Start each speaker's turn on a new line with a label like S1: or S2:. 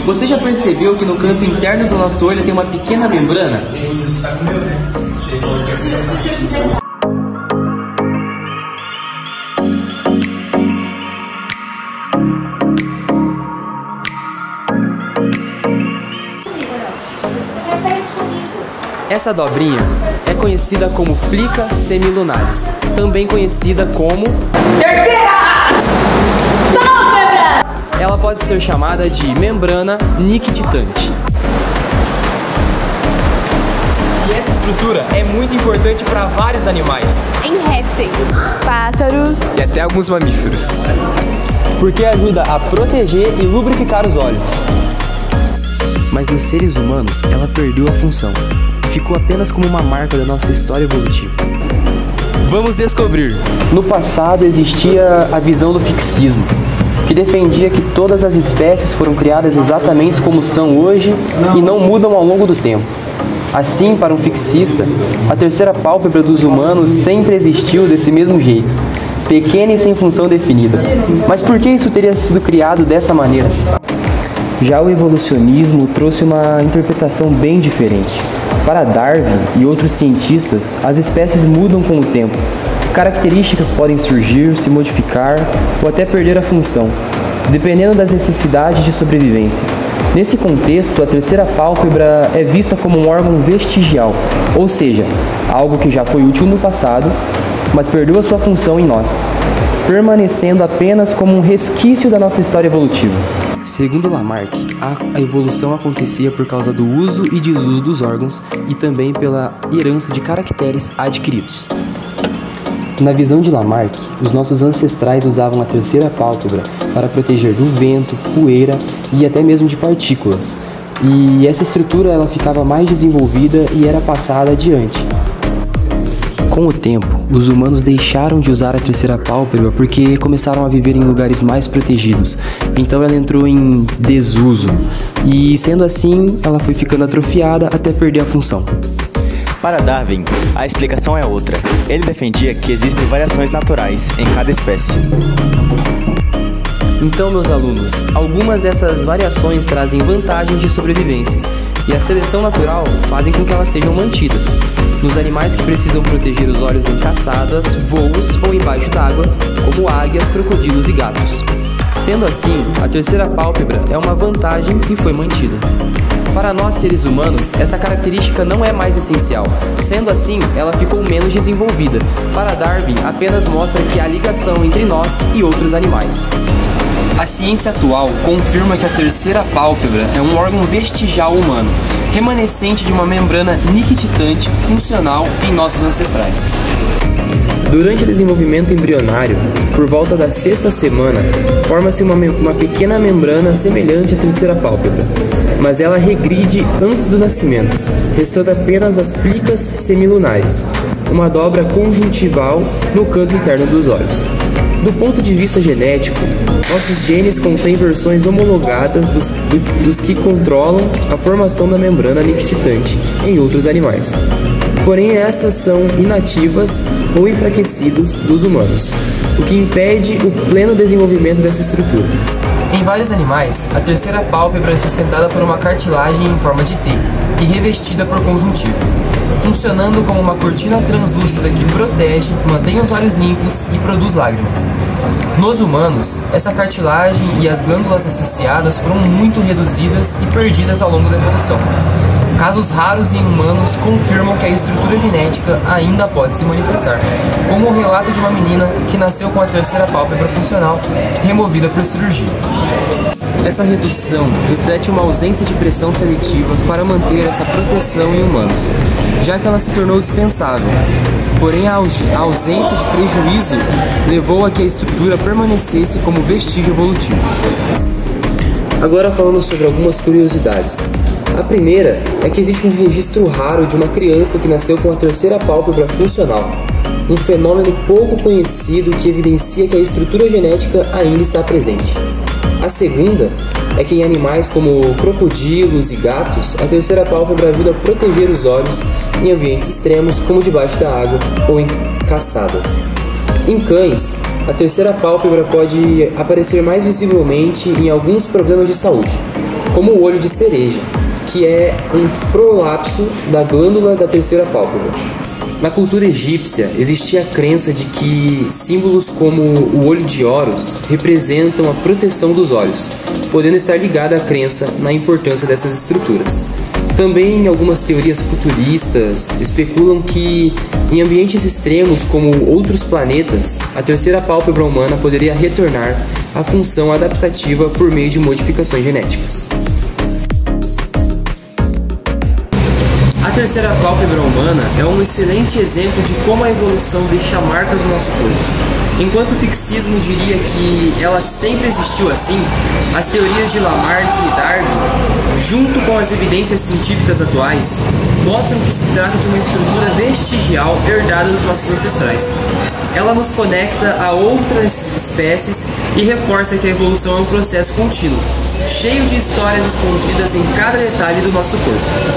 S1: Você já percebeu que no canto interno do nosso olho tem uma pequena membrana? Essa dobrinha é conhecida como plica semilunaris, também conhecida como terceira pálpebra. Ela pode ser chamada de membrana nictitante. E essa estrutura é muito importante para vários animais,
S2: em répteis, pássaros
S1: e até alguns mamíferos, porque ajuda a proteger e lubrificar os olhos. Mas nos seres humanos, ela perdeu a função e ficou apenas como uma marca da nossa história evolutiva. Vamos descobrir! No passado existia a visão do fixismo, que defendia que todas as espécies foram criadas exatamente como são hoje e não mudam ao longo do tempo. Assim, para um fixista, a terceira pálpebra dos humanos sempre existiu desse mesmo jeito, pequena e sem função definida. Mas por que isso teria sido criado dessa maneira? Já o evolucionismo trouxe uma interpretação bem diferente. Para Darwin e outros cientistas, as espécies mudam com o tempo. Características podem surgir, se modificar ou até perder a função, dependendo das necessidades de sobrevivência. Nesse contexto, a terceira pálpebra é vista como um órgão vestigial, ou seja, algo que já foi útil no passado, mas perdeu a sua função em nós, permanecendo apenas como um resquício da nossa história evolutiva. Segundo Lamarck, a evolução acontecia por causa do uso e desuso dos órgãos e também pela herança de caracteres adquiridos. Na visão de Lamarck, os nossos ancestrais usavam a terceira pálpebra para proteger do vento, poeira e até mesmo de partículas. E essa estrutura ela ficava mais desenvolvida e era passada adiante. Com o tempo, os humanos deixaram de usar a terceira pálpebra porque começaram a viver em lugares mais protegidos. Então ela entrou em desuso e, sendo assim, ela foi ficando atrofiada até perder a função.
S3: Para Darwin, a explicação é outra. Ele defendia que existem variações naturais em cada espécie.
S1: Então, meus alunos, algumas dessas variações trazem vantagens de sobrevivência e a seleção natural fazem com que elas sejam mantidas. Nos animais que precisam proteger os olhos em caçadas, voos ou embaixo d'água, como águias, crocodilos e gatos. Sendo assim, a terceira pálpebra é uma vantagem e foi mantida. Para nós seres humanos, essa característica não é mais essencial. Sendo assim, ela ficou menos desenvolvida. Para Darwin, apenas mostra que há ligação entre nós e outros animais. A ciência atual confirma que a terceira pálpebra é um órgão vestigial humano, remanescente de uma membrana nictitante funcional em nossos ancestrais. Durante o desenvolvimento embrionário, por volta da 6ª semana, forma-se uma pequena membrana semelhante à terceira pálpebra, mas ela regride antes do nascimento, restando apenas as plicas semilunares, uma dobra conjuntival no canto interno dos olhos. Do ponto de vista genético, nossos genes contêm versões homologadas dos que controlam a formação da membrana nictitante em outros animais. Porém, essas são inativas ou enfraquecidas dos humanos, o que impede o pleno desenvolvimento dessa estrutura. Em vários animais, a terceira pálpebra é sustentada por uma cartilagem em forma de T e revestida por conjuntivo, funcionando como uma cortina translúcida que protege, mantém os olhos limpos e produz lágrimas. Nos humanos, essa cartilagem e as glândulas associadas foram muito reduzidas e perdidas ao longo da evolução. Casos raros em humanos confirmam que a estrutura genética ainda pode se manifestar, como o relato de uma menina que nasceu com a terceira pálpebra funcional removida por cirurgia. Essa redução reflete uma ausência de pressão seletiva para manter essa proteção em humanos, já que ela se tornou dispensável. Porém, a ausência de prejuízo levou a que a estrutura permanecesse como vestígio evolutivo. Agora falando sobre algumas curiosidades. A primeira é que existe um registro raro de uma criança que nasceu com a terceira pálpebra funcional, um fenômeno pouco conhecido que evidencia que a estrutura genética ainda está presente. A segunda é que em animais como crocodilos e gatos, a terceira pálpebra ajuda a proteger os olhos em ambientes extremos como debaixo da água ou em caçadas. Em cães, a terceira pálpebra pode aparecer mais visivelmente em alguns problemas de saúde, como o olho de cereja, que é um prolapso da glândula da terceira pálpebra. Na cultura egípcia, existia a crença de que símbolos como o olho de Horus representam a proteção dos olhos, podendo estar ligada à crença na importância dessas estruturas. Também algumas teorias futuristas especulam que, em ambientes extremos como outros planetas, a terceira pálpebra humana poderia retornar à função adaptativa por meio de modificações genéticas. A terceira pálpebra humana é um excelente exemplo de como a evolução deixa marcas no nosso corpo. Enquanto o fixismo diria que ela sempre existiu assim, as teorias de Lamarck e Darwin, junto com as evidências científicas atuais, mostram que se trata de uma estrutura vestigial herdada dos nossos ancestrais. Ela nos conecta a outras espécies e reforça que a evolução é um processo contínuo, cheio de histórias escondidas em cada detalhe do nosso corpo.